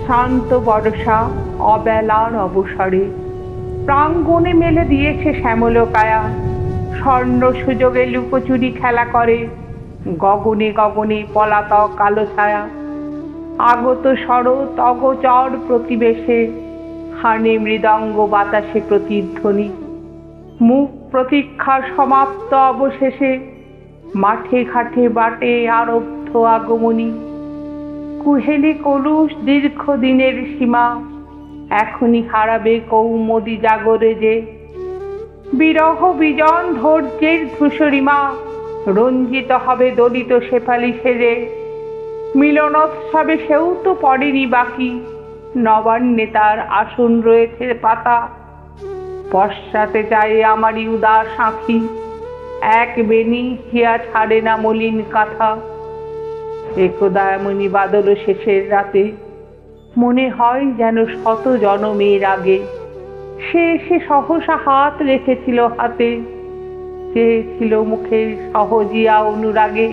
শান্ত বর্ষা অবেলার অবসরে প্রাঙ্গণে মেলে দিয়েছে শ্যামলকায়া, স্বর্ণ সুযোগে লুকোচুরি খেলা করে গগনে গগনে পলাতক কালো ছায়া। আগত শরৎ অগোচর প্রতিবেশে, হানে মৃদঙ্গ বাতাসে প্রতিধ্বনি। মুখ প্রতীক্ষার সমাপ্ত অবশেষে, মাঠে ঘাটে বাটে আরব্ধ আগমনী। কুহেলি কলুষ দীর্ঘদিনের সীমা, এখনই হারাবে কৌমদি জাগরে যে। বিরহ বিজন ধৈর্যের ধূসরিমা, রঞ্জিত হবে দলিত শেফালি সেজে। মিলনোৎসবে সেও তো পড়েনি বাকি, নবান্নে তার আসন রয়েছে পাতা। পশ্চাতে যায় আমারই উদাস আঁখি, এক বেনি হিয়া ছাড়ে না মলিন কাঁথা। একদা এমনি বাদল শেষের রাতে, মনে হয় যেন শত জনমের আগে সে এসে সহসা হাত রেখেছিল হাতে, চেয়েছিল মুখের সহজিয়া অনুরাগে।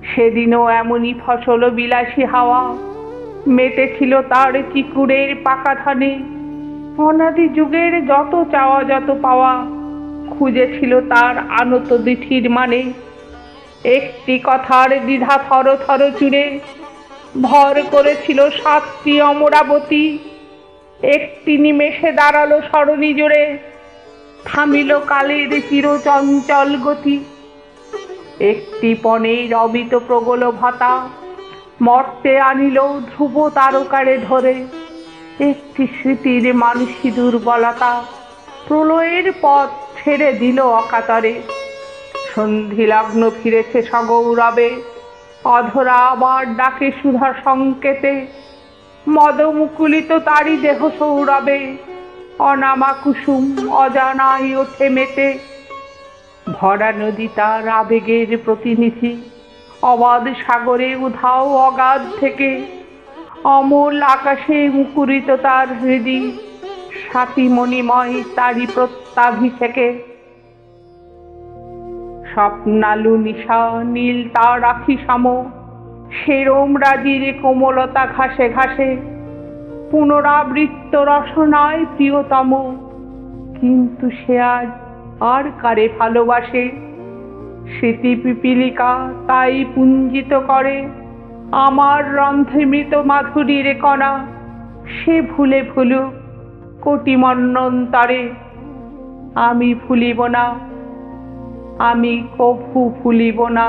সেদিনও এমনই ফসল বিলাসী হাওয়া মেতেছিল তার চিকুরের পাকা ধানে। অনাদি যুগের যত চাওয়া যত পাওয়া খুঁজেছিল তার আনত দিঠির মানে। একটি কথার দ্বিধা থর থর চুড়ে ভর করেছিল সাতটি অমরাবতী। একটি নিমেষে দাঁড়ালো সরণি জুড়ে, থামিল কালের চিরচঞ্চল গতি। একটি পণের অবিত প্রগলভতা মর্তে আনিল ধ্রুব তারকারে ধরে। একটি স্মৃতির মানসী দুর্বলতা প্রলয়ের পথ ছেড়ে দিল অকাতরে। সন্ধি লগ্ন ফিরেছে সগৌরবে, অধরা আবার ডাকে সুধা সংকেতে। মদমুকুলিত তারি দেহ সৌরবে, অনামা কুসুম অজানাই ওঠে মেতে। ভরা নদী তার আবেগের প্রতিনিধি, অবাধ সাগরে উধাও অগাধ থেকে। অমল আকাশে মুকুরিত তার হৃদি, স্বাতি মণিময় তারি প্রত্যাভিষেকে। স্বপ্নালু নিশা নীল তার আখি সম, সেরম রাজির কোমলতা ঘাসে ঘাসে। পুনরাবৃত্ত রসনায় প্রিয়তম, কিন্তু সে আজ আর কারে ভালোবাসে। স্মৃতি পিপীলিকা তাই পুঞ্জিত করে আমার রন্ধ্রে মৃত মাধুরীর কণা। সে ভুলে ভুলুক কোটি মন্বন্তরে, আমি ভুলিব না, আমি কভু ভুলিব না।